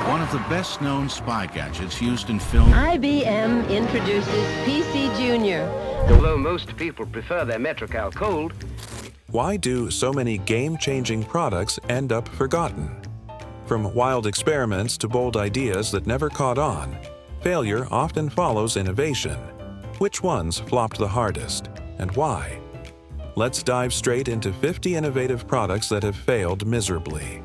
One of the best-known spy gadgets used in film. IBM introduces PC Junior. Although most people prefer their Metrocal cold. Why do so many game-changing products end up forgotten? From wild experiments to bold ideas that never caught on, failure often follows innovation. Which ones flopped the hardest, and why? Let's dive straight into 50 innovative products that have failed miserably.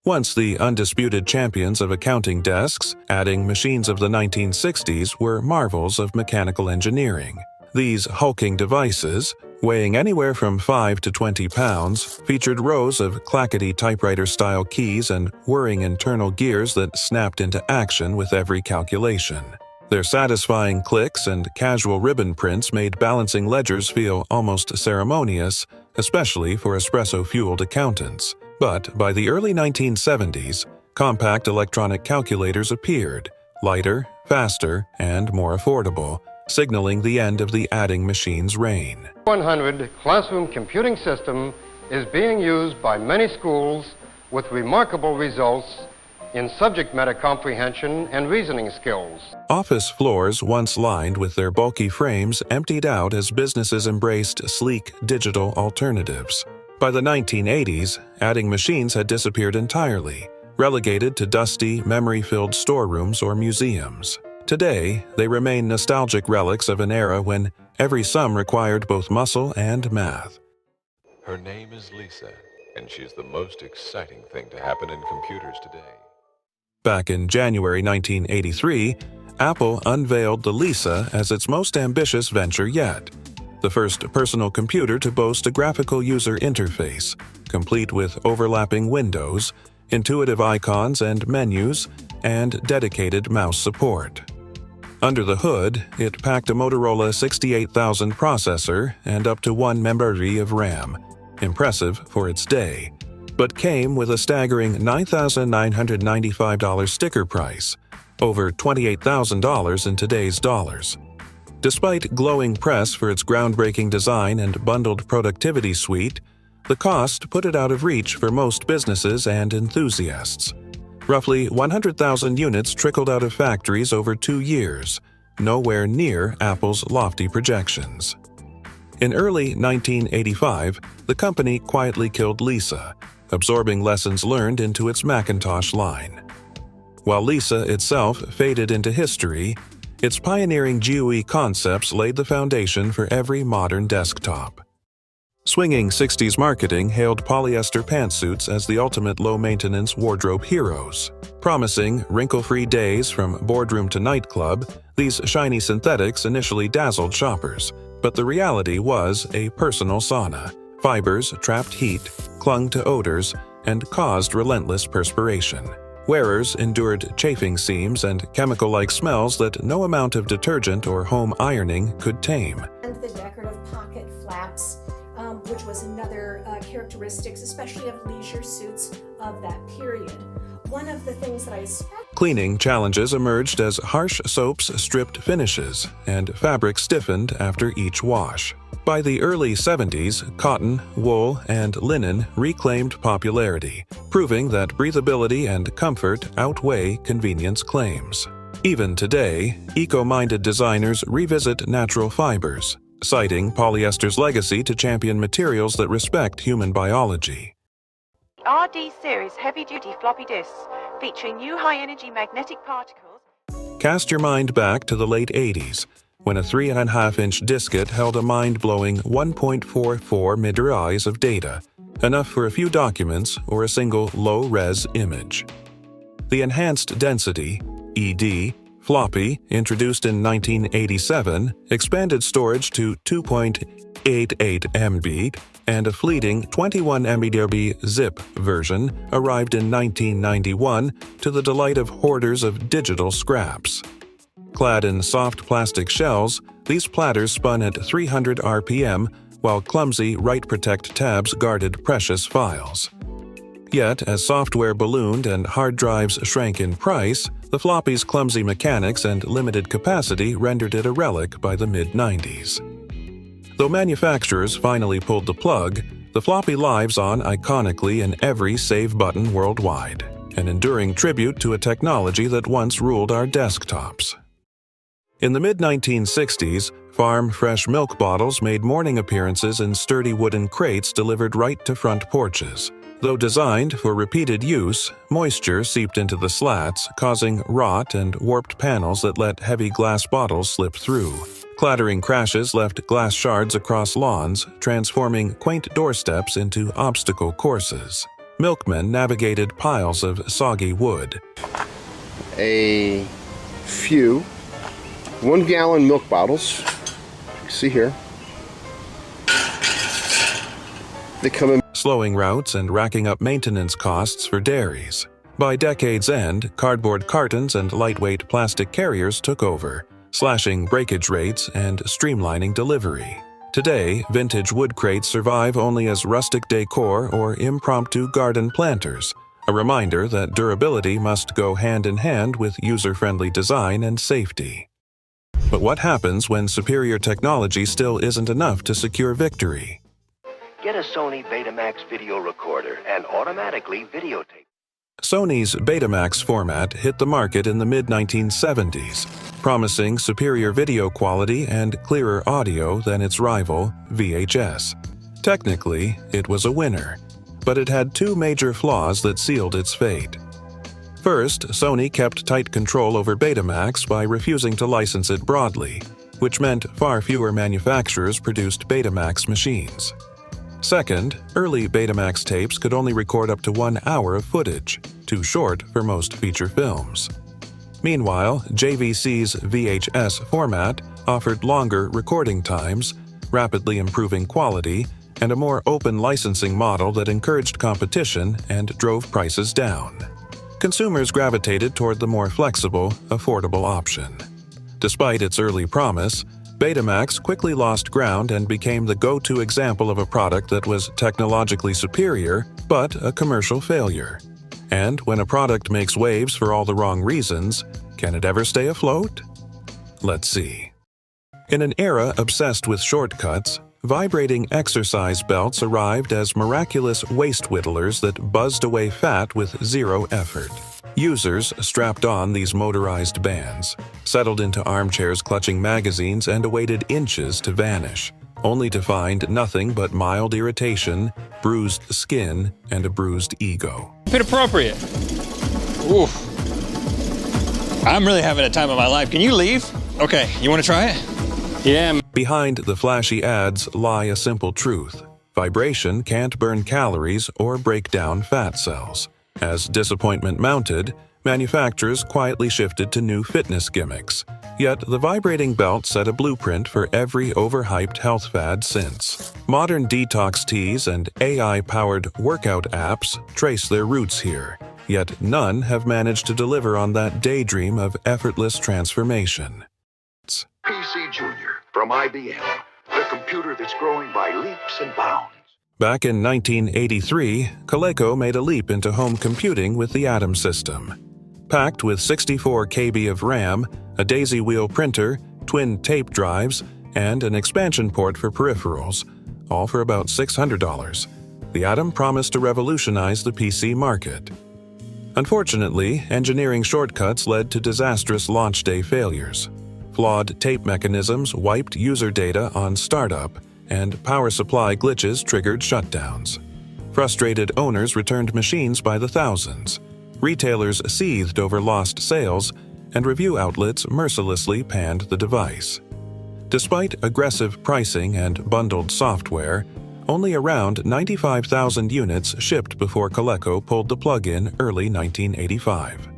Once the undisputed champions of accounting desks, adding machines of the 1960s were marvels of mechanical engineering. These hulking devices, weighing anywhere from 5 to 20 pounds, featured rows of clackety typewriter-style keys and whirring internal gears that snapped into action with every calculation. Their satisfying clicks and casual ribbon prints made balancing ledgers feel almost ceremonious, especially for espresso-fueled accountants. But by the early 1970s, compact electronic calculators appeared, lighter, faster, and more affordable, signaling the end of the adding machine's reign. 100 classroom computing system is being used by many schools with remarkable results in subject matter comprehension and reasoning skills. Office floors, once lined with their bulky frames, emptied out as businesses embraced sleek digital alternatives. By the 1980s, adding machines had disappeared entirely, relegated to dusty, memory-filled storerooms or museums. Today, they remain nostalgic relics of an era when every sum required both muscle and math. Her name is Lisa, and she's the most exciting thing to happen in computers today. Back in January 1983, Apple unveiled the Lisa as its most ambitious venture yet. The first personal computer to boast a graphical user interface, complete with overlapping windows, intuitive icons and menus, and dedicated mouse support. Under the hood, it packed a Motorola 68000 processor and up to 1 MB of RAM, impressive for its day, but came with a staggering $9,995 sticker price, over $28,000 in today's dollars. Despite glowing press for its groundbreaking design and bundled productivity suite, the cost put it out of reach for most businesses and enthusiasts. Roughly 100,000 units trickled out of factories over 2 years, nowhere near Apple's lofty projections. In early 1985, the company quietly killed Lisa, absorbing lessons learned into its Macintosh line. While Lisa itself faded into history, its pioneering GUI concepts laid the foundation for every modern desktop. Swinging 60s marketing hailed polyester pantsuits as the ultimate low-maintenance wardrobe heroes. Promising wrinkle-free days from boardroom to nightclub, these shiny synthetics initially dazzled shoppers, but the reality was a personal sauna. Fibers trapped heat, clung to odors, and caused relentless perspiration. Wearers endured chafing seams and chemical-like smells that no amount of detergent or home ironing could tame. And the decorative pocket flaps, which was another characteristics, especially of leisure suits of that period. One of the things that I Cleaning challenges emerged as harsh soaps stripped finishes and fabric stiffened after each wash. By the early 70s, cotton, wool, and linen reclaimed popularity, proving that breathability and comfort outweigh convenience claims. Even today, eco-minded designers revisit natural fibers, citing polyester's legacy to champion materials that respect human biology. RD Series heavy-duty floppy disks featuring new high-energy magnetic particles. Cast your mind back to the late 80s, when a 3.5-inch diskette held a mind-blowing 1.44 MB of data, enough for a few documents or a single low-res image. The enhanced density, ED, floppy, introduced in 1987, expanded storage to 2.88 MB, and a fleeting 21 MB zip version arrived in 1991 to the delight of hoarders of digital scraps. Clad in soft plastic shells, these platters spun at 300 RPM while clumsy Write Protect tabs guarded precious files. Yet, as software ballooned and hard drives shrank in price, the floppy's clumsy mechanics and limited capacity rendered it a relic by the mid-90s. Though manufacturers finally pulled the plug, The floppy lives on iconically in every save button worldwide, an enduring tribute to a technology that once ruled our desktops. In the mid-1960s, farm fresh milk bottles made morning appearances in sturdy wooden crates delivered right to front porches. Though designed for repeated use, moisture seeped into the slats, causing rot and warped panels that let heavy glass bottles slip through. Clattering crashes left glass shards across lawns, transforming quaint doorsteps into obstacle courses. Milkmen navigated piles of soggy wood. A few 1-gallon milk bottles, you can see here. They come in Slowing routes and racking up maintenance costs for dairies. By decade's end, cardboard cartons and lightweight plastic carriers took over, slashing breakage rates and streamlining delivery. Today, vintage wood crates survive only as rustic decor or impromptu garden planters, a reminder that durability must go hand in hand with user-friendly design and safety. But what happens when superior technology still isn't enough to secure victory? Get a Sony Betamax video recorder and automatically videotape. Sony's Betamax format hit the market in the mid-1970s, promising superior video quality and clearer audio than its rival, VHS. Technically, it was a winner, but it had two major flaws that sealed its fate. First, Sony kept tight control over Betamax by refusing to license it broadly, which meant far fewer manufacturers produced Betamax machines. Second, early Betamax tapes could only record up to 1 hour of footage, too short for most feature films. Meanwhile, JVC's VHS format offered longer recording times, rapidly improving quality, and a more open licensing model that encouraged competition and drove prices down. Consumers gravitated toward the more flexible, affordable option. Despite its early promise, Betamax quickly lost ground and became the go-to example of a product that was technologically superior, but a commercial failure. And when a product makes waves for all the wrong reasons, can it ever stay afloat? Let's see. In an era obsessed with shortcuts, vibrating exercise belts arrived as miraculous waist whittlers that buzzed away fat with zero effort. Users strapped on these motorized bands, settled into armchairs clutching magazines, and awaited inches to vanish, only to find nothing but mild irritation, bruised skin, and a bruised ego. Fit appropriate. Oof. I'm really having a time of my life. Can you leave? Okay, you want to try it? Yeah. Behind the flashy ads lie a simple truth. Vibration can't burn calories or break down fat cells. As disappointment mounted, manufacturers quietly shifted to new fitness gimmicks. Yet the vibrating belt set a blueprint for every overhyped health fad since. Modern detox teas and AI-powered workout apps trace their roots here. Yet none have managed to deliver on that daydream of effortless transformation. PC Junior from IBM, the computer that's growing by leaps and bounds. Back in 1983, Coleco made a leap into home computing with the Atom system. Packed with 64 KB of RAM, a daisy wheel printer, twin tape drives, and an expansion port for peripherals, all for about $600, the Atom promised to revolutionize the PC market. Unfortunately, engineering shortcuts led to disastrous launch day failures. Flawed tape mechanisms wiped user data on startup, and power supply glitches triggered shutdowns. Frustrated owners returned machines by the thousands. Retailers seethed over lost sales, and review outlets mercilessly panned the device. Despite aggressive pricing and bundled software, only around 95,000 units shipped before Coleco pulled the plug in early 1985.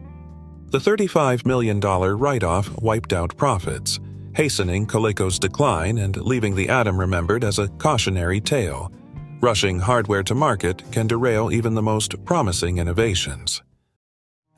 The $35 million write-off wiped out profits, hastening Coleco's decline and leaving the Atom remembered as a cautionary tale. Rushing hardware to market can derail even the most promising innovations.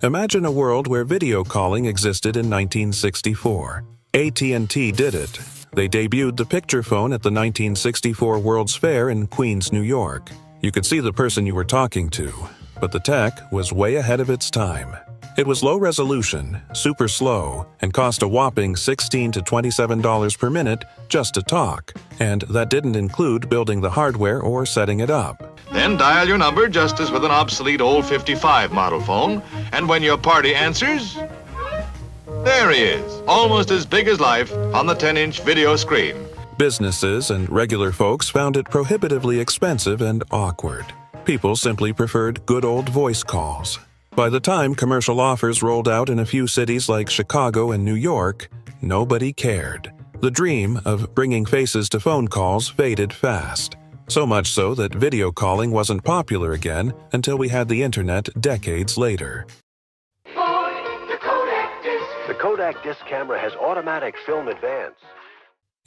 Imagine a world where video calling existed in 1964. AT&T did it. They debuted the picture phone at the 1964 World's Fair in Queens, New York. You could see the person you were talking to, but the tech was way ahead of its time. It was low resolution, super slow, and cost a whopping $16 to $27 per minute just to talk, and that didn't include building the hardware or setting it up. Then dial your number just as with an obsolete old 55 model phone, and when your party answers, there he is, almost as big as life on the 10-inch video screen. Businesses and regular folks found it prohibitively expensive and awkward. People simply preferred good old voice calls. By the time commercial offers rolled out in a few cities like Chicago and New York, nobody cared. The dream of bringing faces to phone calls faded fast. So much so that video calling wasn't popular again until we had the internet decades later. The Kodak disc camera has automatic film advance.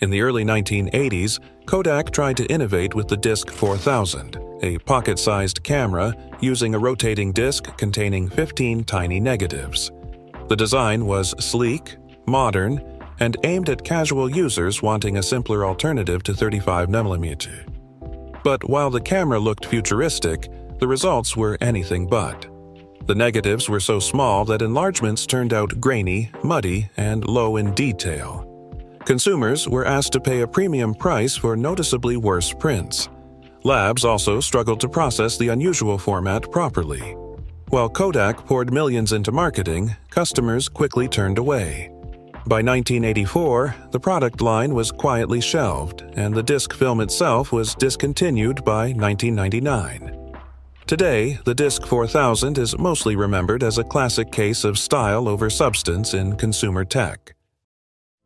In the early 1980s, Kodak tried to innovate with the Disc 4000, a pocket-sized camera using a rotating disc containing 15 tiny negatives. The design was sleek, modern, and aimed at casual users wanting a simpler alternative to 35mm. But while the camera looked futuristic, the results were anything but. The negatives were so small that enlargements turned out grainy, muddy, and low in detail. Consumers were asked to pay a premium price for noticeably worse prints. Labs also struggled to process the unusual format properly. While Kodak poured millions into marketing, customers quickly turned away. By 1984, the product line was quietly shelved, and the disc film itself was discontinued by 1999. Today, the Disc 4000 is mostly remembered as a classic case of style over substance in consumer tech.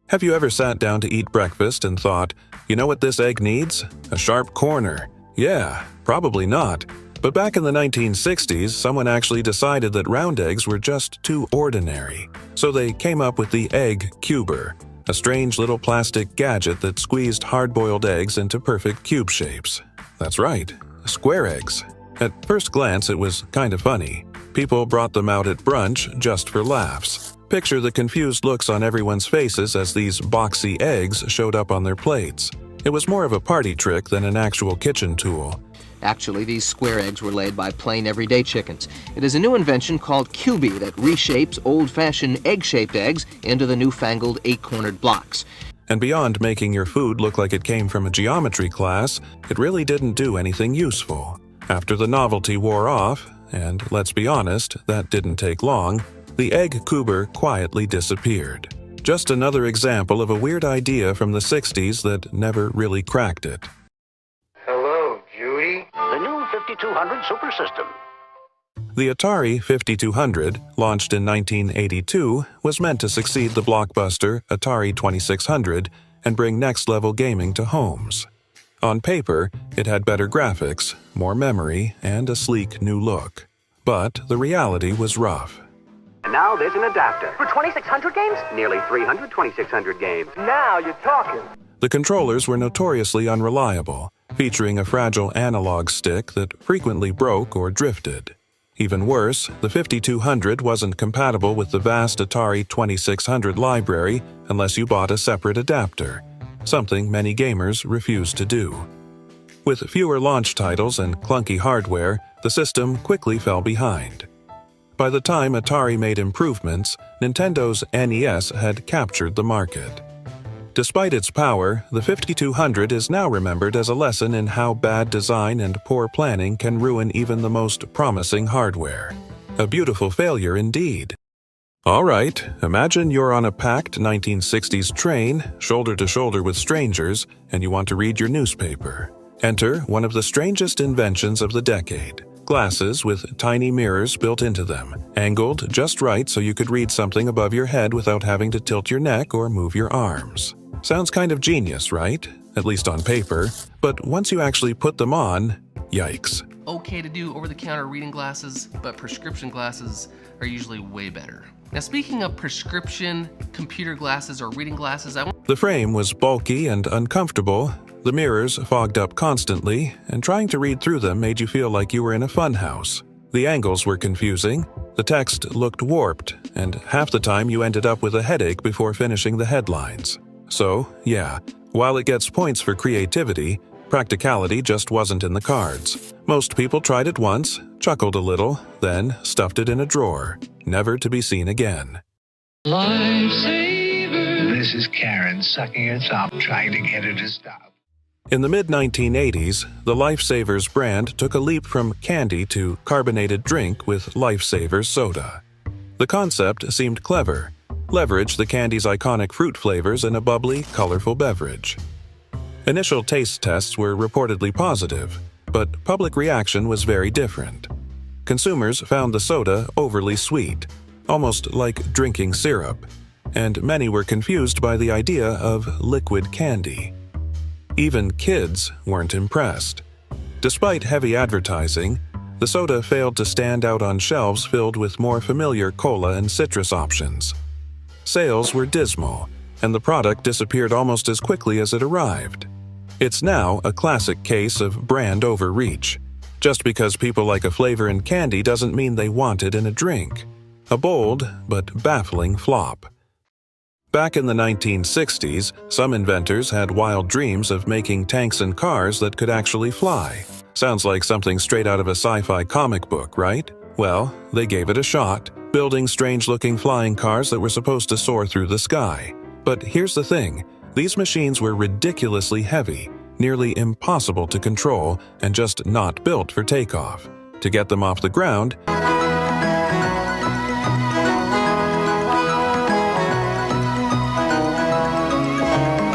Have you ever sat down to eat breakfast and thought, you know what this egg needs? A sharp corner. Yeah, probably not. But back in the 1960s, someone actually decided that round eggs were just too ordinary. So they came up with the egg cuber, a strange little plastic gadget that squeezed hard-boiled eggs into perfect cube shapes. That's right, square eggs. At first glance, it was kind of funny. People brought them out at brunch just for laughs. Picture the confused looks on everyone's faces as these boxy eggs showed up on their plates. It was more of a party trick than an actual kitchen tool. Actually, these square eggs were laid by plain everyday chickens. It is a new invention called QB that reshapes old-fashioned egg-shaped eggs into the newfangled 8-cornered blocks. And beyond making your food look like it came from a geometry class, it really didn't do anything useful. After the novelty wore off, and let's be honest, that didn't take long, the egg cuber quietly disappeared. Just another example of a weird idea from the 60s that never really cracked it. Hello, Judy. The new 5200 Super System. The Atari 5200, launched in 1982, was meant to succeed the blockbuster Atari 2600 and bring next-level gaming to homes. On paper, it had better graphics, more memory, and a sleek new look. But the reality was rough. And now there's an adapter. For 2600 games? Nearly 300 2600 games. Now you're talking. The controllers were notoriously unreliable, featuring a fragile analog stick that frequently broke or drifted. Even worse, the 5200 wasn't compatible with the vast Atari 2600 library unless you bought a separate adapter, something many gamers refused to do. With fewer launch titles and clunky hardware, the system quickly fell behind. By the time Atari made improvements, Nintendo's NES had captured the market. Despite its power, the 5200 is now remembered as a lesson in how bad design and poor planning can ruin even the most promising hardware. A beautiful failure indeed. All right, imagine you're on a packed 1960s train, shoulder to shoulder with strangers, and you want to read your newspaper. Enter one of the strangest inventions of the decade. Glasses with tiny mirrors built into them, angled just right so you could read something above your head without having to tilt your neck or move your arms. Sounds kind of genius, right? At least on paper. But once you actually put them on, yikes. Okay to do over-the-counter reading glasses, but prescription glasses are usually way better. Now speaking of prescription computer glasses or reading glasses, The frame was bulky and uncomfortable, the mirrors fogged up constantly, and trying to read through them made you feel like you were in a funhouse. The angles were confusing, the text looked warped, and half the time you ended up with a headache before finishing the headlines. So, yeah, while it gets points for creativity, practicality just wasn't in the cards. Most people tried it once, chuckled a little, then stuffed it in a drawer. never to be seen again. Lifesaver. This is Karen sucking her thumb, trying to get her to stop. In the mid-1980s, the Lifesavers brand took a leap from candy to carbonated drink with Lifesavers soda. The concept seemed clever. Leverage the candy's iconic fruit flavors in a bubbly, colorful beverage. Initial taste tests were reportedly positive, but public reaction was very different. Consumers found the soda overly sweet, almost like drinking syrup, and many were confused by the idea of liquid candy. Even kids weren't impressed. Despite heavy advertising, the soda failed to stand out on shelves filled with more familiar cola and citrus options. Sales were dismal, and the product disappeared almost as quickly as it arrived. It's now a classic case of brand overreach. Just because people like a flavor in candy doesn't mean they want it in a drink. A bold but baffling flop. Back in the 1960s, some inventors had wild dreams of making tanks and cars that could actually fly. Sounds like something straight out of a sci-fi comic book, right? Well, they gave it a shot, building strange-looking flying cars that were supposed to soar through the sky. But here's the thing, these machines were ridiculously heavy, nearly impossible to control, and just not built for takeoff. To get them off the ground,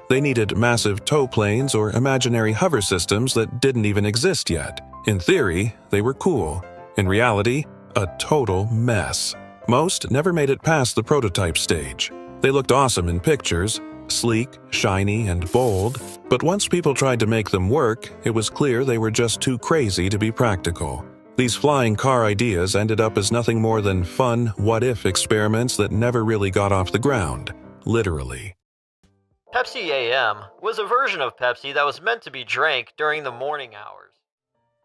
they needed massive tow planes or imaginary hover systems that didn't even exist yet. In theory, they were cool. In reality, a total mess. Most never made it past the prototype stage. They looked awesome in pictures, sleek, shiny, and bold, but once people tried to make them work, it was clear they were just too crazy to be practical. These flying car ideas ended up as nothing more than fun what-if experiments that never really got off the ground, literally. Pepsi AM was a version of Pepsi that was meant to be drank during the morning hours.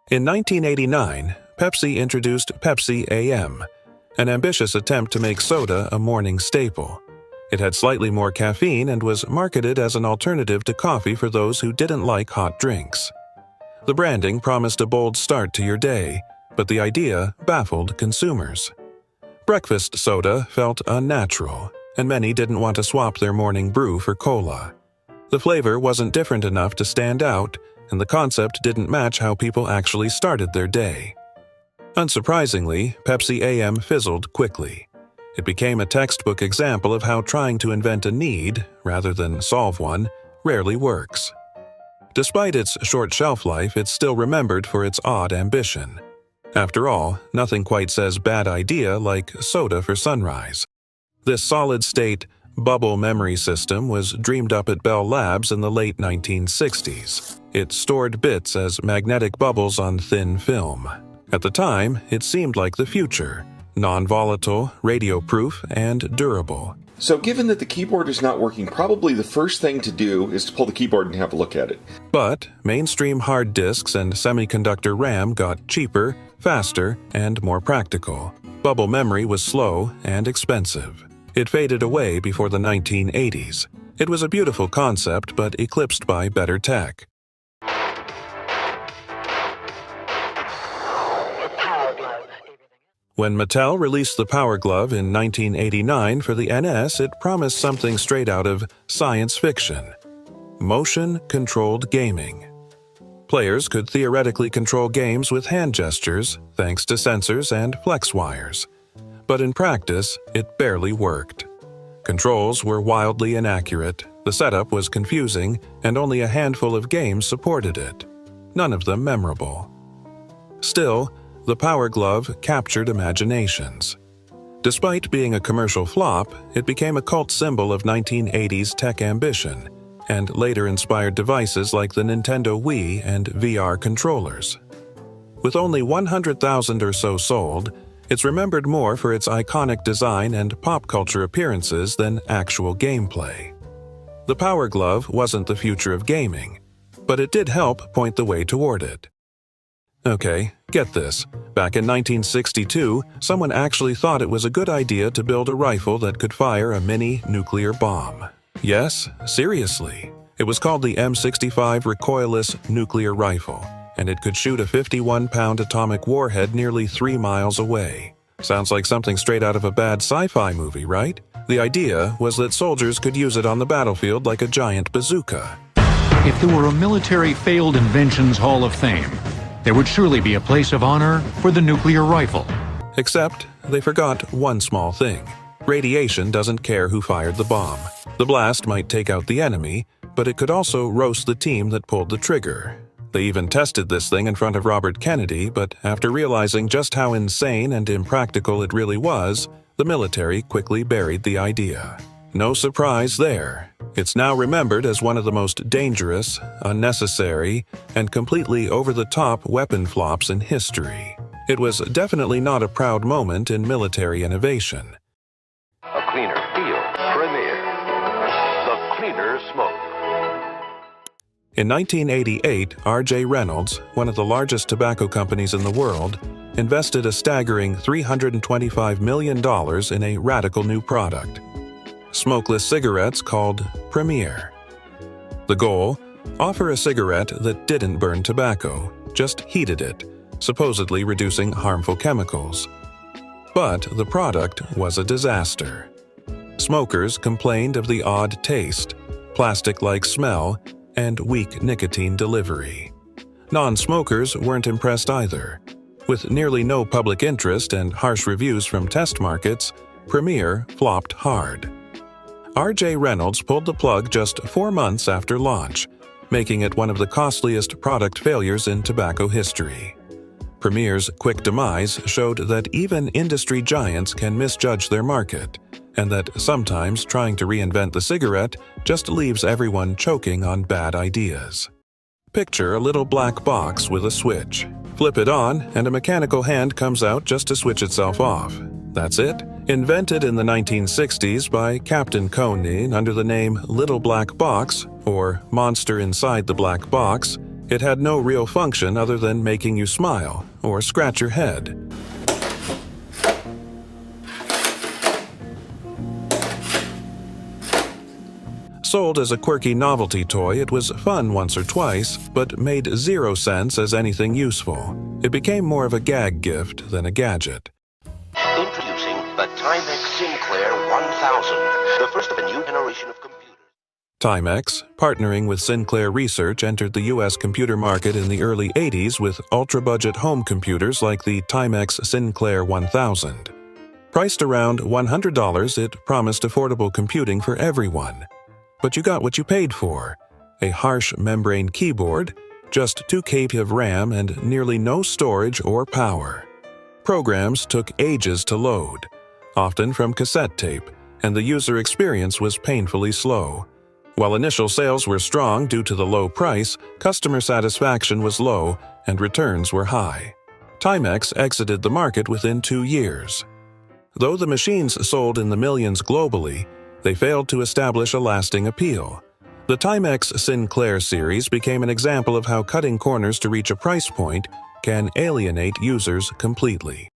In 1989, Pepsi introduced Pepsi AM, an ambitious attempt to make soda a morning staple. It had slightly more caffeine and was marketed as an alternative to coffee for those who didn't like hot drinks. The branding promised a bold start to your day, but the idea baffled consumers. Breakfast soda felt unnatural, and many didn't want to swap their morning brew for cola. The flavor wasn't different enough to stand out, and the concept didn't match how people actually started their day. Unsurprisingly, Pepsi AM fizzled quickly. It became a textbook example of how trying to invent a need, rather than solve one, rarely works. Despite its short shelf life, it's still remembered for its odd ambition. After all, nothing quite says bad idea like soda for sunrise. This solid-state, bubble memory system was dreamed up at Bell Labs in the late 1960s. It stored bits as magnetic bubbles on thin film. At the time, it seemed like the future. Non-volatile, radio-proof, and durable. So given that the keyboard is not working, probably the first thing to do is to pull the keyboard and have a look at it. But mainstream hard disks and semiconductor RAM got cheaper, faster, and more practical. Bubble memory was slow and expensive. It faded away before the 1980s. It was a beautiful concept, but eclipsed by better tech. When Mattel released the Power Glove in 1989 for the NS, it promised something straight out of science fiction: motion-controlled gaming. Players could theoretically control games with hand gestures, thanks to sensors and flex wires. But in practice, it barely worked. Controls were wildly inaccurate, the setup was confusing, and only a handful of games supported it. None of them memorable. Still, the Power Glove captured imaginations. Despite being a commercial flop, it became a cult symbol of 1980s tech ambition, and later inspired devices like the Nintendo Wii and VR controllers. With only 100,000 or so sold, it's remembered more for its iconic design and pop culture appearances than actual gameplay. The Power Glove wasn't the future of gaming, but it did help point the way toward it. Okay, get this. Back in 1962, someone actually thought it was a good idea to build a rifle that could fire a mini nuclear bomb. Yes, seriously. It was called the M65 Recoilless Nuclear Rifle, and it could shoot a 51-pound atomic warhead nearly 3 miles away. Sounds like something straight out of a bad sci-fi movie, right? The idea was that soldiers could use it on the battlefield like a giant bazooka. If there were a military failed inventions hall of fame, there would surely be a place of honor for the nuclear rifle. Except they forgot one small thing. Radiation doesn't care who fired the bomb. The blast might take out the enemy, but it could also roast the team that pulled the trigger. They even tested this thing in front of Robert Kennedy, but after realizing just how insane and impractical it really was, the military quickly buried the idea. No surprise there. It's now remembered as one of the most dangerous, unnecessary, and completely over-the-top weapon flops in history. It was definitely not a proud moment in military innovation. A cleaner feel. Premier. The cleaner smoke. In 1988, R.J. Reynolds, one of the largest tobacco companies in the world, invested a staggering $325 million in a radical new product: smokeless cigarettes called Premier. The goal? Offer a cigarette that didn't burn tobacco, just heated it, supposedly reducing harmful chemicals. But the product was a disaster. Smokers complained of the odd taste, plastic-like smell, and weak nicotine delivery. Non-smokers weren't impressed either. With nearly no public interest and harsh reviews from test markets, Premier flopped hard. R.J. Reynolds pulled the plug just 4 months after launch, making it one of the costliest product failures in tobacco history. Premier's quick demise showed that even industry giants can misjudge their market, and that sometimes trying to reinvent the cigarette just leaves everyone choking on bad ideas. Picture a little black box with a switch. Flip it on, and a mechanical hand comes out just to switch itself off. That's it. Invented in the 1960s by Captain Coney under the name Little Black Box, or Monster Inside the Black Box, it had no real function other than making you smile or scratch your head. Sold as a quirky novelty toy, it was fun once or twice, but made zero sense as anything useful. It became more of a gag gift than a gadget. Introducing the Timex Sinclair 1000, the first of a new generation of computers. Timex, partnering with Sinclair Research, entered the U.S. computer market in the early 80s with ultra-budget home computers like the Timex Sinclair 1000. Priced around $100, it promised affordable computing for everyone. But you got what you paid for: a harsh membrane keyboard, just 2 KB of RAM, and nearly no storage or power. Programs took ages to load, often from cassette tape, and the user experience was painfully slow. While initial sales were strong due to the low price, customer satisfaction was low and returns were high. Timex exited the market within 2 years. Though the machines sold in the millions globally, they failed to establish a lasting appeal. The Timex Sinclair series became an example of how cutting corners to reach a price point can alienate users completely.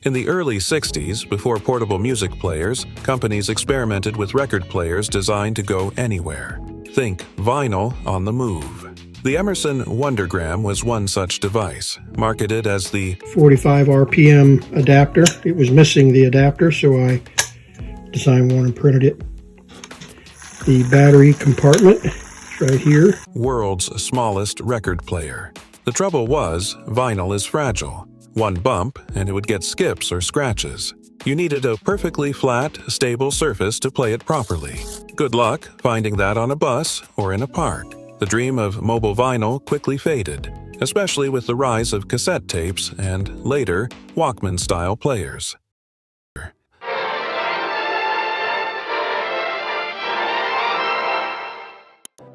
In the early 60s, before portable music players, companies experimented with record players designed to go anywhere. Think vinyl on the move. The Emerson Wondergram was one such device, marketed as the 45 RPM adapter. It was missing the adapter, so I designed one and printed it. The battery compartment is right here. World's smallest record player. The trouble was, vinyl is fragile. One bump, and it would get skips or scratches. You needed a perfectly flat, stable surface to play it properly. Good luck finding that on a bus or in a park. The dream of mobile vinyl quickly faded, especially with the rise of cassette tapes and, later, Walkman-style players.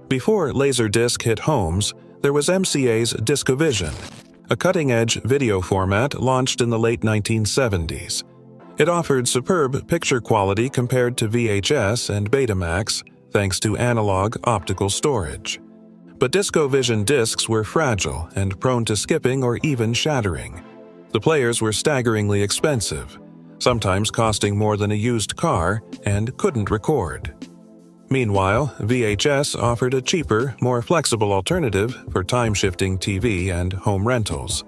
Before Laserdisc hit homes, there was MCA's DiscoVision, a cutting-edge video format launched in the late 1970s. It offered superb picture quality compared to VHS and Betamax, thanks to analog optical storage. But DiscoVision discs were fragile and prone to skipping or even shattering. The players were staggeringly expensive, sometimes costing more than a used car, and couldn't record. Meanwhile, VHS offered a cheaper, more flexible alternative for time-shifting TV and home rentals.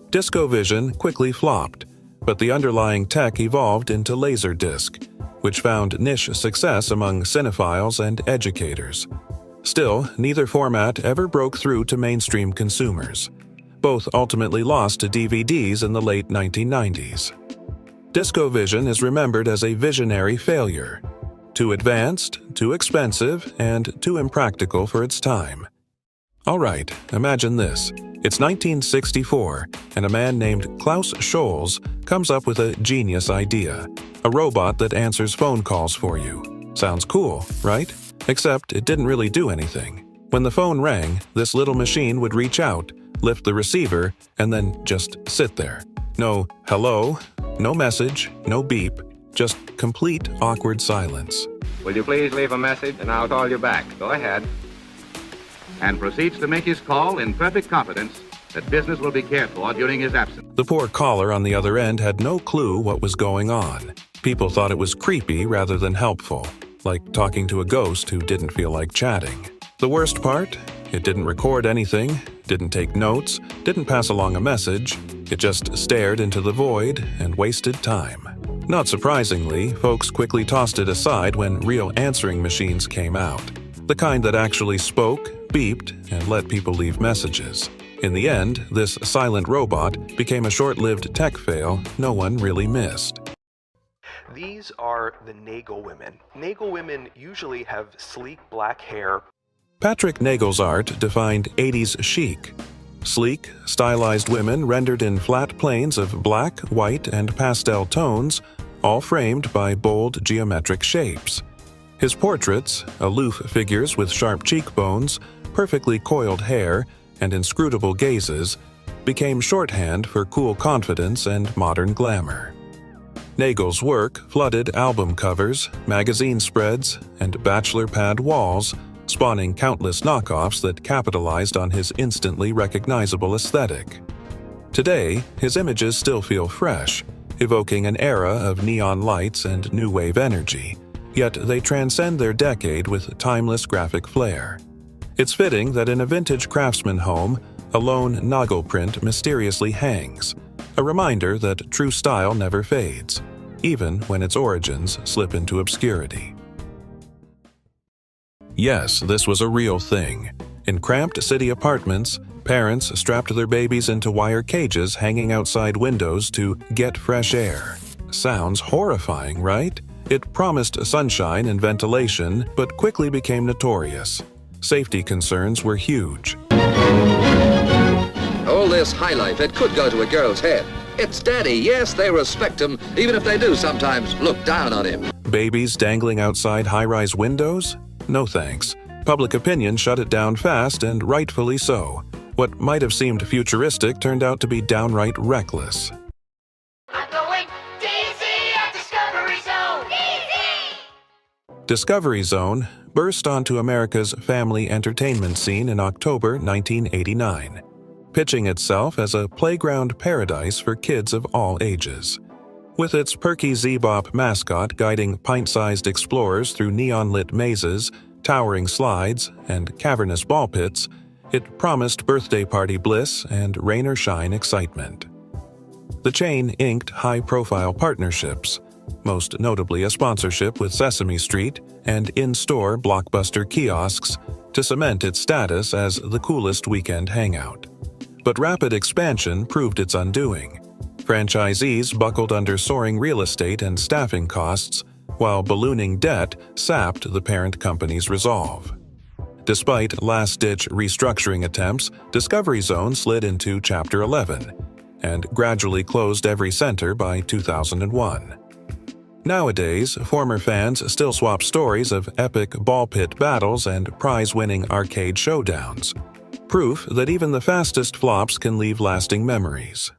DiscoVision quickly flopped, But the underlying tech evolved into Laserdisc, which found niche success among cinephiles and educators. Still, neither format ever broke through to mainstream consumers. Both ultimately lost to DVDs in the late 1990s. DiscoVision is remembered as a visionary failure. Too advanced, too expensive, and too impractical for its time. All right, imagine this. It's 1964, and a man named Klaus Scholz comes up with a genius idea. A robot that answers phone calls for you. Sounds cool, right? Except it didn't really do anything. When the phone rang, this little machine would reach out, lift the receiver, and then just sit there. No hello, no message, no beep, just complete awkward silence. Will you please leave a message and I'll call you back. Go ahead. And proceeds to make his call in perfect confidence that business will be cared for during his absence. The poor caller on the other end had no clue what was going on. People thought it was creepy rather than helpful, like talking to a ghost who didn't feel like chatting. The worst part? It didn't record anything, didn't take notes, didn't pass along a message. It just stared into the void and wasted time. Not surprisingly, folks quickly tossed it aside when real answering machines came out. The kind that actually spoke, beeped, and let people leave messages. In the end, this silent robot became a short-lived tech fail no one really missed. These are the Nagel women. Nagel women usually have sleek black hair. Patrick Nagel's art defined 80s chic. Sleek, stylized women rendered in flat planes of black, white, and pastel tones, all framed by bold geometric shapes. His portraits, aloof figures with sharp cheekbones, perfectly coiled hair, and inscrutable gazes, became shorthand for cool confidence and modern glamour. Nagel's work flooded album covers, magazine spreads, and bachelor pad walls, spawning countless knockoffs that capitalized on his instantly recognizable aesthetic. Today, his images still feel fresh, evoking an era of neon lights and new wave energy, yet they transcend their decade with timeless graphic flair. It's fitting that in a vintage craftsman home, a lone Nagel print mysteriously hangs, a reminder that true style never fades, even when its origins slip into obscurity. Yes, this was a real thing. In cramped city apartments, parents strapped their babies into wire cages hanging outside windows to get fresh air. Sounds horrifying, right? It promised sunshine and ventilation, but quickly became notorious. Safety concerns were huge. All this high life, it could go to a girl's head. It's Daddy. Yes, they respect him, even if they do sometimes look down on him. Babies dangling outside high-rise windows? No thanks. Public opinion shut it down fast, and rightfully so. What might have seemed futuristic turned out to be downright reckless. I'm going DZ at Discovery Zone! DZ! Discovery Zone burst onto America's family entertainment scene in October 1989, pitching itself as a playground paradise for kids of all ages. With its perky Z-Bop mascot guiding pint-sized explorers through neon-lit mazes, towering slides, and cavernous ball pits, it promised birthday party bliss and rain or shine excitement. The chain inked high-profile partnerships, most notably a sponsorship with Sesame Street and in-store Blockbuster kiosks, to cement its status as the coolest weekend hangout. But rapid expansion proved its undoing. Franchisees buckled under soaring real estate and staffing costs, while ballooning debt sapped the parent company's resolve. Despite last-ditch restructuring attempts, Discovery Zone slid into Chapter 11 and gradually closed every center by 2001. Nowadays, former fans still swap stories of epic ball pit battles and prize-winning arcade showdowns, proof that even the fastest flops can leave lasting memories.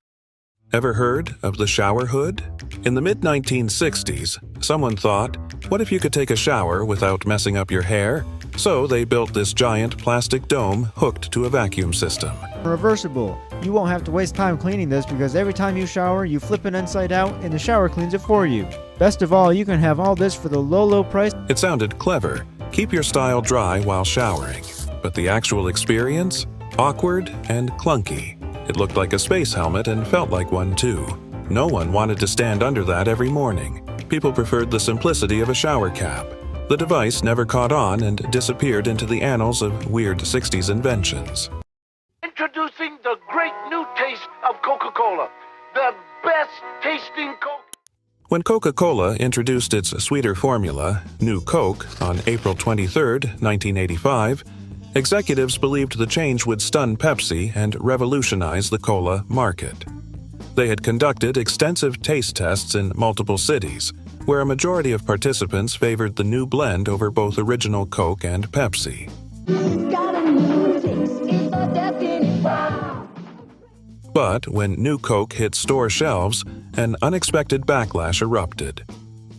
Ever heard of the shower hood? In the mid-1960s, someone thought, what if you could take a shower without messing up your hair? So they built this giant plastic dome hooked to a vacuum system. Reversible. You won't have to waste time cleaning this because every time you shower, you flip it inside out and the shower cleans it for you. Best of all, you can have all this for the low price. It sounded clever. Keep your style dry while showering. But the actual experience? Awkward and clunky. It looked like a space helmet and felt like one too. No one wanted to stand under that every morning. People preferred the simplicity of a shower cap. The device never caught on and disappeared into the annals of weird 60s inventions. Introducing the great new taste of Coca-Cola. The best tasting Coke. When Coca-Cola introduced its sweeter formula, New Coke, on April 23, 1985, executives believed the change would stun Pepsi and revolutionize the cola market. They had conducted extensive taste tests in multiple cities, where a majority of participants favored the new blend over both original Coke and Pepsi. But when New Coke hit store shelves, an unexpected backlash erupted.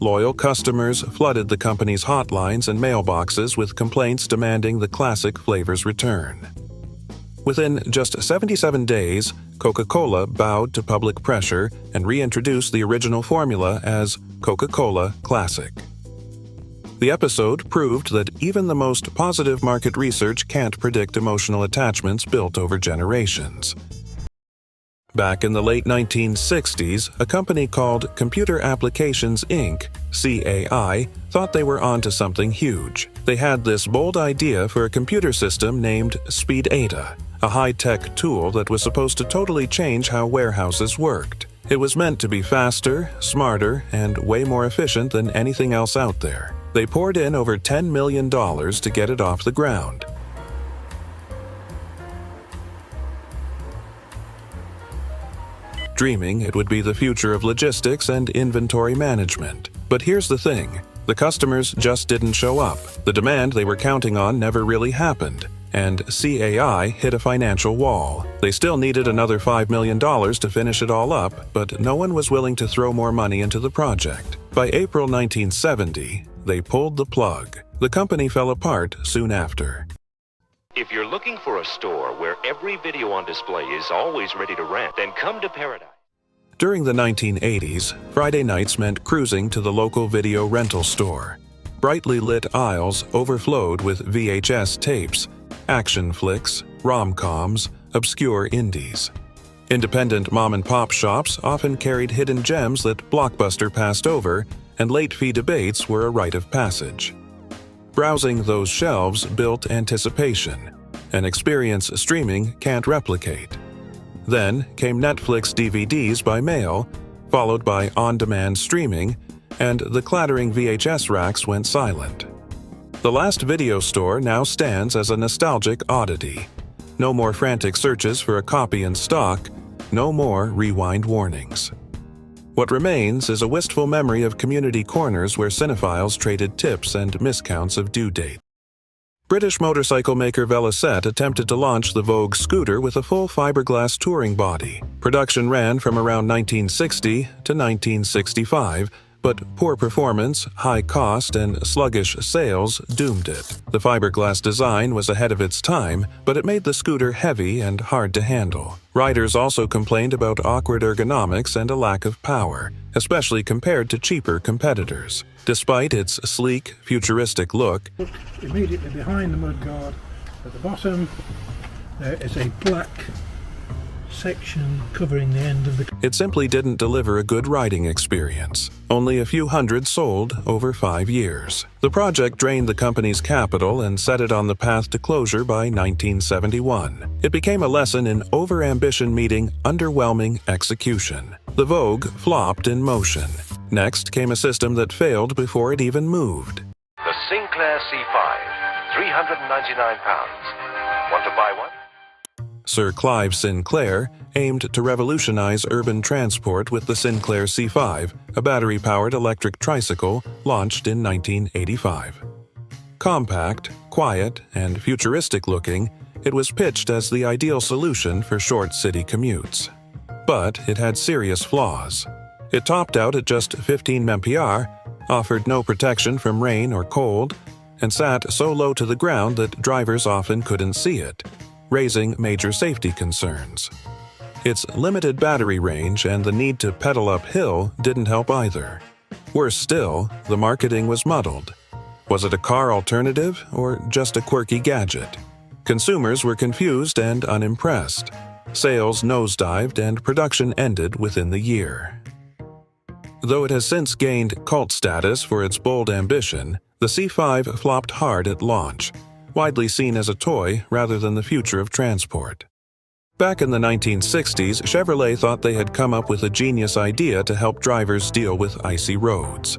Loyal customers flooded the company's hotlines and mailboxes with complaints demanding the classic flavor's return. Within just 77 days, Coca-Cola bowed to public pressure and reintroduced the original formula as Coca-Cola Classic. The episode proved that even the most positive market research can't predict emotional attachments built over generations. Back in the late 1960s, a company called Computer Applications Inc., CAI, thought they were onto something huge. They had this bold idea for a computer system named SpeedAta, a high-tech tool that was supposed to totally change how warehouses worked. It was meant to be faster, smarter, and way more efficient than anything else out there. They poured in over $10 million to get it off the ground. Dreaming it would be the future of logistics and inventory management. But here's the thing, the customers just didn't show up. The demand they were counting on never really happened, and CAI hit a financial wall. They still needed another $5 million to finish it all up, but no one was willing to throw more money into the project. By April 1970, they pulled the plug. The company fell apart soon after. If you're looking for a store where every video on display is always ready to rent, then come to Paradise. During the 1980s, Friday nights meant cruising to the local video rental store. Brightly lit aisles overflowed with VHS tapes, action flicks, rom-coms, obscure indies. Independent mom-and-pop shops often carried hidden gems that Blockbuster passed over, and late-fee debates were a rite of passage. Browsing those shelves built anticipation, an experience streaming can't replicate. Then came Netflix DVDs by mail, followed by on-demand streaming, and the clattering VHS racks went silent. The last video store now stands as a nostalgic oddity. No more frantic searches for a copy in stock, no more rewind warnings. What remains is a wistful memory of community corners where cinephiles traded tips and miscounts of due date. British motorcycle maker Velocette attempted to launch the Vogue scooter with a full fiberglass touring body. Production ran from around 1960 to 1965, but poor performance, high cost, and sluggish sales doomed it. The fiberglass design was ahead of its time, but it made the scooter heavy and hard to handle. Riders also complained about awkward ergonomics and a lack of power, especially compared to cheaper competitors. Despite its sleek, futuristic look, immediately behind the mudguard, at the bottom, there is a black section covering the end of the... It simply didn't deliver a good riding experience. Only a few hundred sold over 5 years. The project drained the company's capital and set it on the path to closure by 1971. It became a lesson in overambition meeting underwhelming execution. The Vogue flopped in motion. Next came a system that failed before it even moved. The Sinclair C5, £399. Want to buy one? Sir Clive Sinclair aimed to revolutionize urban transport with the Sinclair C5, a battery-powered electric tricycle launched in 1985. Compact, quiet, and futuristic-looking, it was pitched as the ideal solution for short city commutes. But it had serious flaws. It topped out at just 15 mph, offered no protection from rain or cold, and sat so low to the ground that drivers often couldn't see it, raising major safety concerns. Its limited battery range and the need to pedal uphill didn't help either. Worse still, the marketing was muddled. Was it a car alternative or just a quirky gadget? Consumers were confused and unimpressed. Sales nosedived and production ended within the year. Though it has since gained cult status for its bold ambition, the C5 flopped hard at launch, widely seen as a toy rather than the future of transport. Back in the 1960s, Chevrolet thought they had come up with a genius idea to help drivers deal with icy roads.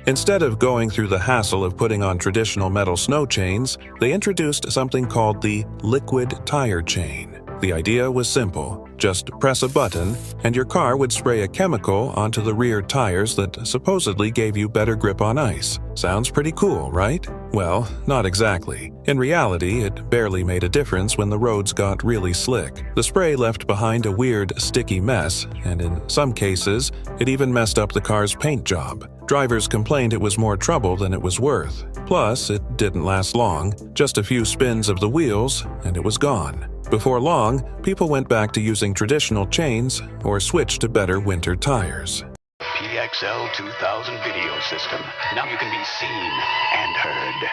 Instead of going through the hassle of putting on traditional metal snow chains, they introduced something called the liquid tire chain. The idea was simple. Just press a button, and your car would spray a chemical onto the rear tires that supposedly gave you better grip on ice. Sounds pretty cool, right? Well, not exactly. In reality, it barely made a difference when the roads got really slick. The spray left behind a weird, sticky mess, and in some cases, it even messed up the car's paint job. Drivers complained it was more trouble than it was worth. Plus, it didn't last long. Just a few spins of the wheels, and it was gone. Before long, people went back to using traditional chains or switched to better winter tires. PXL 2000 video system. Now you can be seen and heard.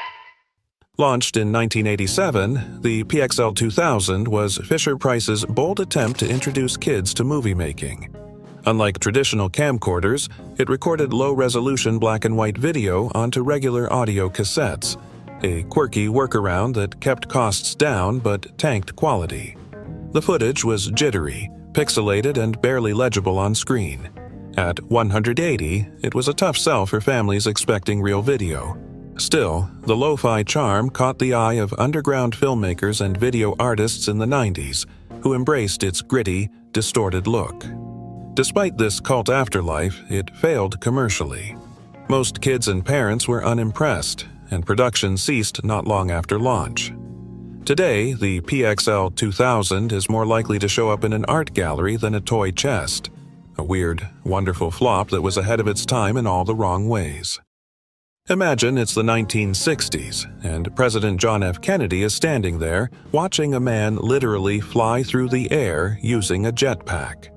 Launched in 1987, the PXL 2000 was Fisher-Price's bold attempt to introduce kids to movie making. Unlike traditional camcorders, it recorded low-resolution black-and-white video onto regular audio cassettes, a quirky workaround that kept costs down but tanked quality. The footage was jittery, pixelated, and barely legible on screen. At 180, it was a tough sell for families expecting real video. Still, the lo-fi charm caught the eye of underground filmmakers and video artists in the 90s, who embraced its gritty, distorted look. Despite this cult afterlife, it failed commercially. Most kids and parents were unimpressed, and production ceased not long after launch. Today, the PXL 2000 is more likely to show up in an art gallery than a toy chest. A weird, wonderful flop that was ahead of its time in all the wrong ways. Imagine it's the 1960s, and President John F. Kennedy is standing there, watching a man literally fly through the air using a jetpack.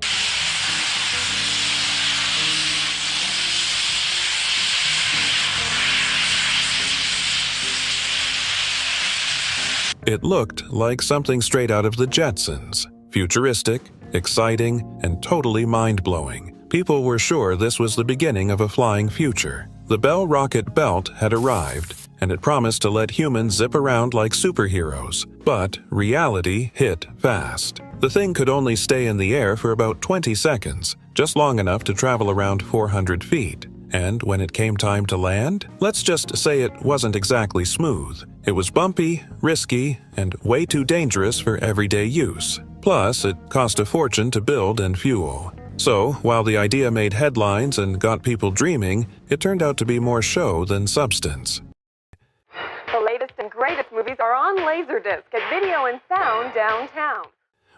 It looked like something straight out of the Jetsons. Futuristic, exciting, and totally mind-blowing. People were sure this was the beginning of a flying future. The Bell rocket belt had arrived, and it promised to let humans zip around like superheroes. But reality hit fast. The thing could only stay in the air for about 20 seconds, just long enough to travel around 400 feet. And when it came time to land, let's just say it wasn't exactly smooth. It was bumpy, risky, and way too dangerous for everyday use. Plus, it cost a fortune to build and fuel. So, while the idea made headlines and got people dreaming, it turned out to be more show than substance. The latest and greatest movies are on Laserdisc at Video and Sound downtown.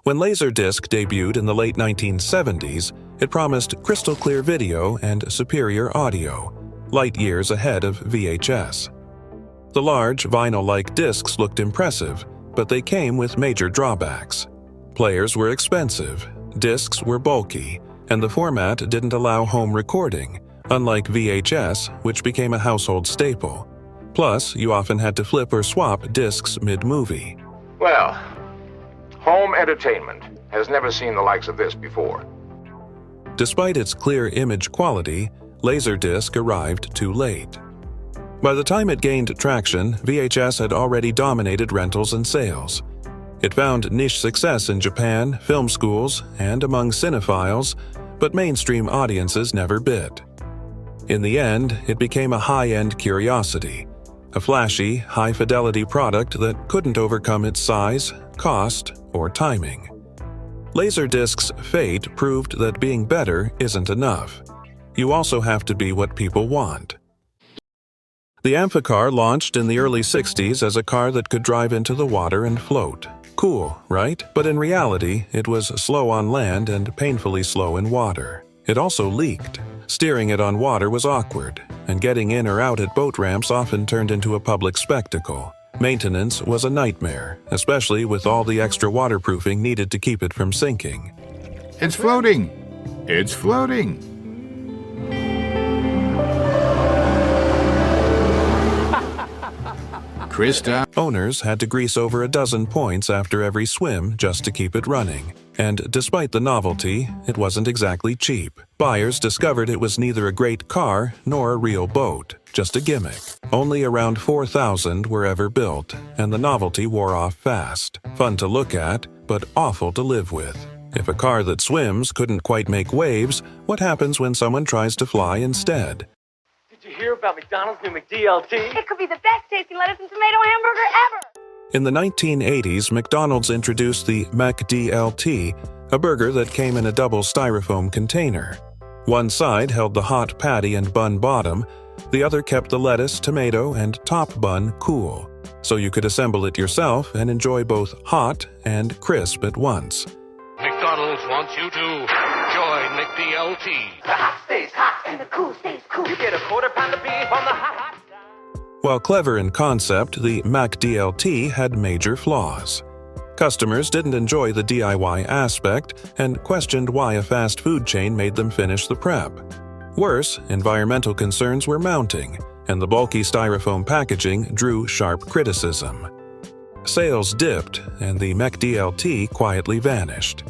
When Laserdisc debuted in the late 1970s, it promised crystal clear video and superior audio, light years ahead of VHS. The large, vinyl-like discs looked impressive, but they came with major drawbacks. Players were expensive, discs were bulky, and the format didn't allow home recording, unlike VHS, which became a household staple. Plus, you often had to flip or swap discs mid-movie. Well, home entertainment has never seen the likes of this before. Despite its clear image quality, Laserdisc arrived too late. By the time it gained traction, VHS had already dominated rentals and sales. It found niche success in Japan, film schools, and among cinephiles, but mainstream audiences never bit. In the end, it became a high-end curiosity, a flashy, high-fidelity product that couldn't overcome its size, cost, or timing. Laserdisc's fate proved that being better isn't enough. You also have to be what people want. The Amphicar launched in the early 60s as a car that could drive into the water and float. Cool, right? But in reality, it was slow on land and painfully slow in water. It also leaked. Steering it on water was awkward, and getting in or out at boat ramps often turned into a public spectacle. Maintenance was a nightmare, especially with all the extra waterproofing needed to keep it from sinking. It's floating! It's floating! Krista. Owners had to grease over a dozen points after every swim just to keep it running. And despite the novelty, it wasn't exactly cheap. Buyers discovered it was neither a great car nor a real boat, just a gimmick. Only around 4,000 were ever built, and the novelty wore off fast. Fun to look at, but awful to live with. If a car that swims couldn't quite make waves, what happens when someone tries to fly instead? Did you hear about McDonald's new McDLT? It could be the best tasting lettuce and tomato hamburger ever! In the 1980s, McDonald's introduced the McDLT, a burger that came in a double styrofoam container. One side held the hot patty and bun bottom, the other kept the lettuce, tomato, and top bun cool, so you could assemble it yourself and enjoy both hot and crisp at once. McDonald's wants you to join McDLT. The hot stays hot and the cool stays cool. You get a quarter pound of beef on the hot side. While clever in concept, the McDLT had major flaws. Customers didn't enjoy the DIY aspect and questioned why a fast food chain made them finish the prep. Worse, environmental concerns were mounting, and the bulky styrofoam packaging drew sharp criticism. Sales dipped, and the McDLT quietly vanished.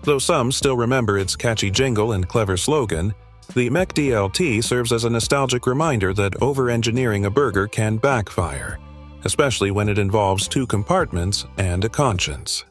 Though some still remember its catchy jingle and clever slogan, the McDLT serves as a nostalgic reminder that over-engineering a burger can backfire, especially when it involves two compartments and a conscience.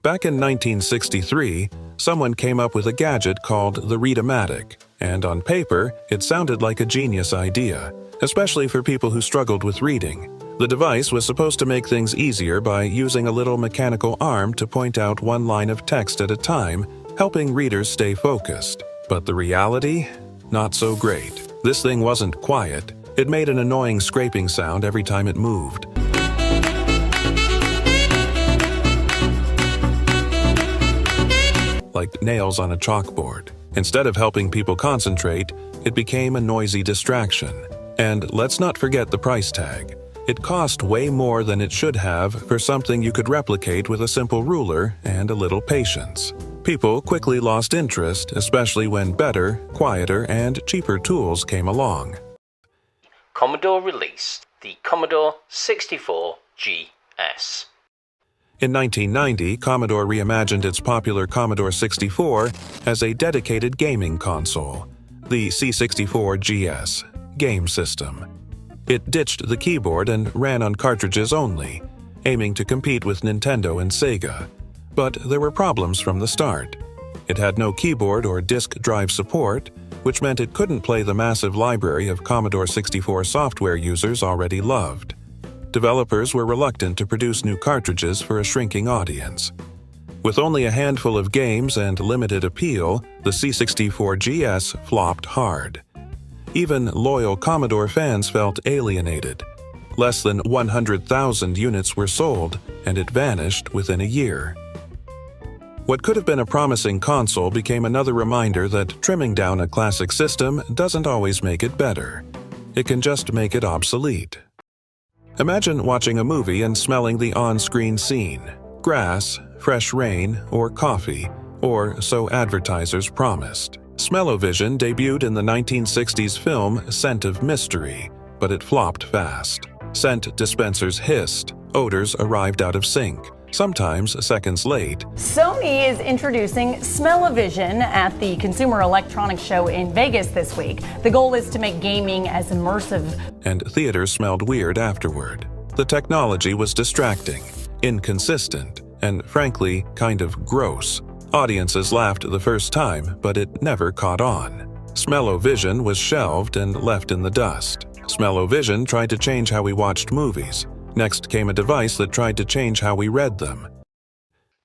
Back in 1963, someone came up with a gadget called the Read-O-Matic, and on paper, it sounded like a genius idea, especially for people who struggled with reading. The device was supposed to make things easier by using a little mechanical arm to point out one line of text at a time, helping readers stay focused. But the reality? Not so great. This thing wasn't quiet. It made an annoying scraping sound every time it moved. Like nails on a chalkboard. Instead of helping people concentrate, it became a noisy distraction. And let's not forget the price tag. It cost way more than it should have for something you could replicate with a simple ruler and a little patience. People quickly lost interest, especially when better, quieter, and cheaper tools came along. Commodore released the Commodore 64 GS. In 1990, Commodore reimagined its popular Commodore 64 as a dedicated gaming console, the C64 GS game system. It ditched the keyboard and ran on cartridges only, aiming to compete with Nintendo and Sega. But there were problems from the start. It had no keyboard or disk drive support, which meant it couldn't play the massive library of Commodore 64 software users already loved. Developers were reluctant to produce new cartridges for a shrinking audience. With only a handful of games and limited appeal, the C64 GS flopped hard. Even loyal Commodore fans felt alienated. Less than 100,000 units were sold, and it vanished within a year. What could have been a promising console became another reminder that trimming down a classic system doesn't always make it better. It can just make it obsolete. Imagine watching a movie and smelling the on-screen scene: grass, fresh rain, or coffee, or so advertisers promised. Smell-O-Vision debuted in the 1960s film Scent of Mystery, but it flopped fast. Scent dispensers hissed, odors arrived out of sync, sometimes seconds late. Sony is introducing Smell-O-Vision at the Consumer Electronics Show in Vegas this week. The goal is to make gaming as immersive. And theaters smelled weird afterward. The technology was distracting, inconsistent, and frankly, kind of gross. Audiences laughed the first time, but it never caught on. Smell-O-Vision was shelved and left in the dust. Smell-O-Vision tried to change how we watched movies. Next came a device that tried to change how we read them.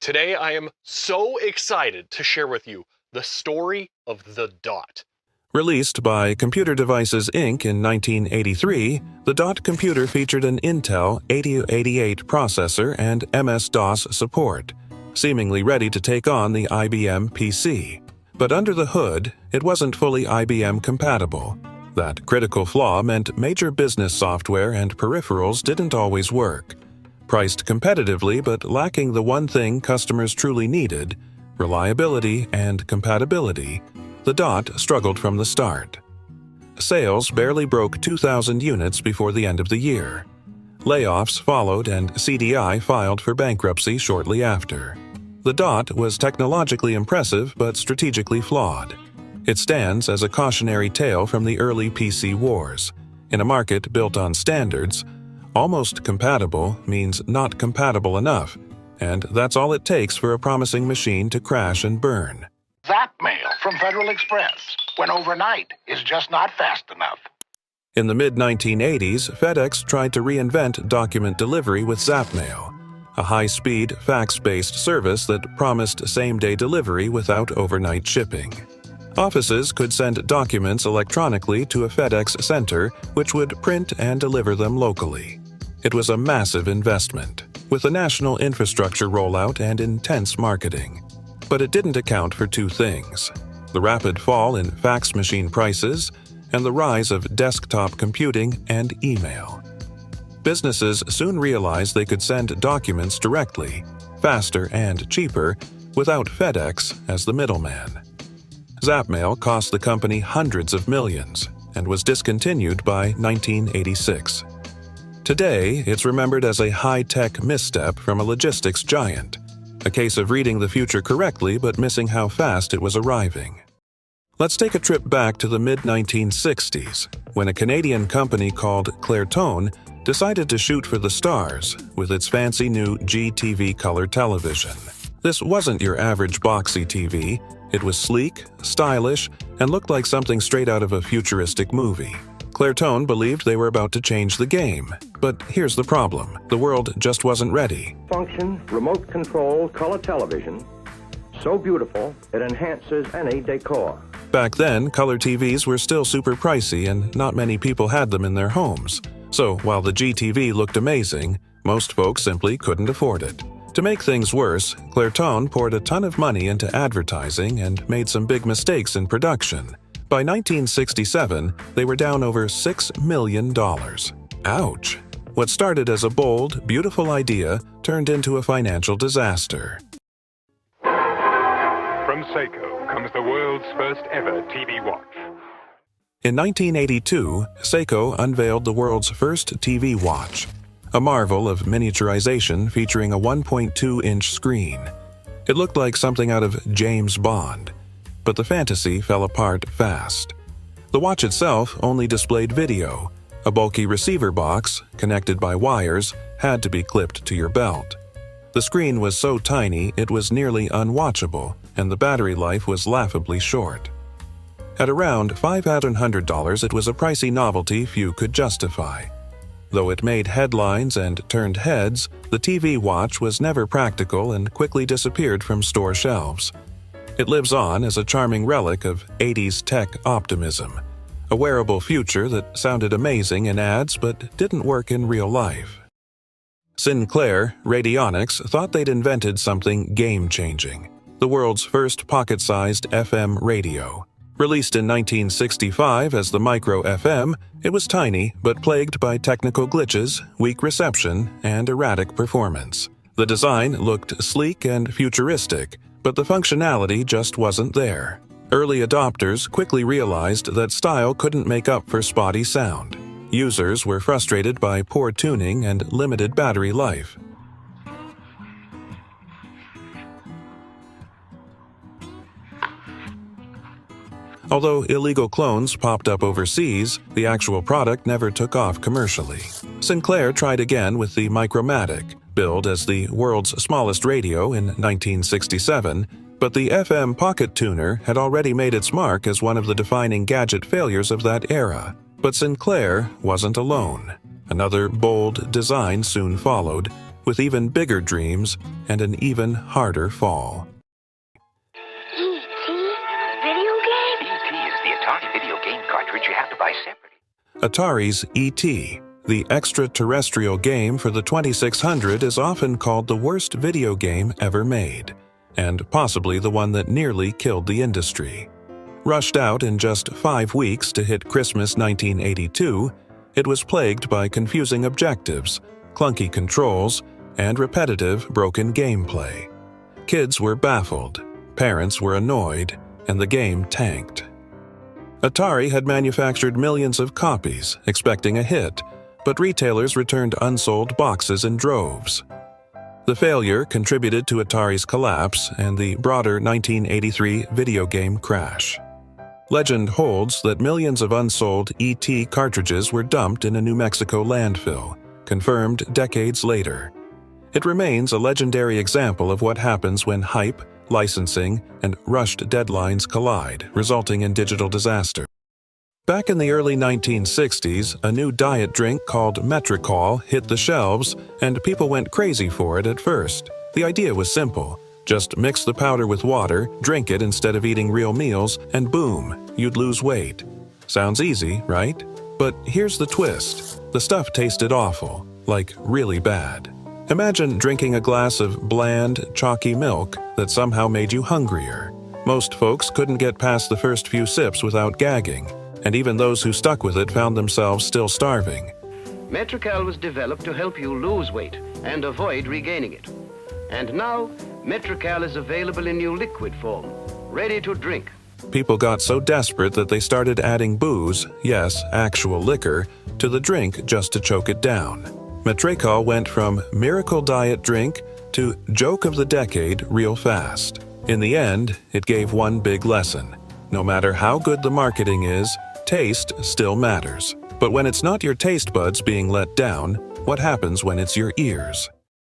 Today I am so excited to share with you the story of the Dot. Released by Computer Devices Inc. in 1983, the Dot computer featured an Intel 8088 processor and MS-DOS support, seemingly ready to take on the IBM PC. But under the hood, it wasn't fully IBM compatible. That critical flaw meant major business software and peripherals didn't always work. Priced competitively but lacking the one thing customers truly needed, reliability and compatibility, the Dot struggled from the start. Sales barely broke 2,000 units before the end of the year. Layoffs followed and CDI filed for bankruptcy shortly after. The DOT was technologically impressive but strategically flawed. It stands as a cautionary tale from the early PC wars. In a market built on standards, almost compatible means not compatible enough, and that's all it takes for a promising machine to crash and burn. Zap mail from Federal Express, when overnight is just not fast enough. In the mid-1980s, FedEx tried to reinvent document delivery with Zapmail, a high-speed, fax-based service that promised same-day delivery without overnight shipping. Offices could send documents electronically to a FedEx center, which would print and deliver them locally. It was a massive investment, with a national infrastructure rollout and intense marketing. But it didn't account for two things: the rapid fall in fax machine prices and the rise of desktop computing and email. Businesses soon realized they could send documents directly, faster and cheaper, without FedEx as the middleman. Zapmail cost the company hundreds of millions and was discontinued by 1986. Today, it's remembered as a high-tech misstep from a logistics giant, a case of reading the future correctly but missing how fast it was arriving. Let's take a trip back to the mid-1960s, when a Canadian company called Clairtone decided to shoot for the stars with its fancy new GTV color television. This wasn't your average boxy TV. It was sleek, stylish, and looked like something straight out of a futuristic movie. Clairtone believed they were about to change the game. But here's the problem: the world just wasn't ready. Function, remote control, color television. So beautiful, it enhances any decor. Back then, color TVs were still super pricey and not many people had them in their homes. So while the GTV looked amazing, most folks simply couldn't afford it. To make things worse, Clairtone poured a ton of money into advertising and made some big mistakes in production. By 1967, they were down over $6 million. Ouch! What started as a bold, beautiful idea turned into a financial disaster. From Seiko comes the world's first ever TV watch. In 1982, Seiko unveiled the world's first TV watch, a marvel of miniaturization featuring a 1.2-inch screen. It looked like something out of James Bond, but the fantasy fell apart fast. The watch itself only displayed video. A bulky receiver box, connected by wires, had to be clipped to your belt. The screen was so tiny it was nearly unwatchable, and the battery life was laughably short. At around $500, it was a pricey novelty few could justify. Though it made headlines and turned heads, the TV watch was never practical and quickly disappeared from store shelves. It lives on as a charming relic of 80s tech optimism, a wearable future that sounded amazing in ads but didn't work in real life. Sinclair Radionics thought they'd invented something game-changing: the world's first pocket-sized FM radio. Released in 1965 as the Micro FM, it was tiny but plagued by technical glitches, weak reception, and erratic performance. The design looked sleek and futuristic, but the functionality just wasn't there. Early adopters quickly realized that style couldn't make up for spotty sound. Users were frustrated by poor tuning and limited battery life. Although illegal clones popped up overseas, the actual product never took off commercially. Sinclair tried again with the Micromatic, billed as the world's smallest radio in 1967, but the FM pocket tuner had already made its mark as one of the defining gadget failures of that era. But Sinclair wasn't alone. Another bold design soon followed, with even bigger dreams and an even harder fall. You have to buy separately. Atari's E.T., the extraterrestrial game for the 2600, is often called the worst video game ever made, and possibly the one that nearly killed the industry. Rushed out in just 5 weeks to hit Christmas 1982, it was plagued by confusing objectives, clunky controls, and repetitive, broken gameplay. Kids were baffled, parents were annoyed, and the game tanked. Atari had manufactured millions of copies, expecting a hit, but retailers returned unsold boxes in droves. The failure contributed to Atari's collapse and the broader 1983 video game crash. Legend holds that millions of unsold ET cartridges were dumped in a New Mexico landfill, confirmed decades later. It remains a legendary example of what happens when hype, licensing, and rushed deadlines collide, resulting in digital disaster. Back in the early 1960s, a new diet drink called Metricol hit the shelves, and people went crazy for it at first. The idea was simple. Just mix the powder with water, drink it instead of eating real meals, and boom, you'd lose weight. Sounds easy, right? But here's the twist. The stuff tasted awful, like really bad. Imagine drinking a glass of bland, chalky milk that somehow made you hungrier. Most folks couldn't get past the first few sips without gagging, and even those who stuck with it found themselves still starving. Metricol was developed to help you lose weight and avoid regaining it. And now, Metricol is available in new liquid form, ready to drink. People got so desperate that they started adding booze, yes, actual liquor, to the drink just to choke it down. Metricol went from miracle diet drink to joke of the decade real fast. In the end, it gave one big lesson. No matter how good the marketing is, taste still matters. But when it's not your taste buds being let down, what happens when it's your ears?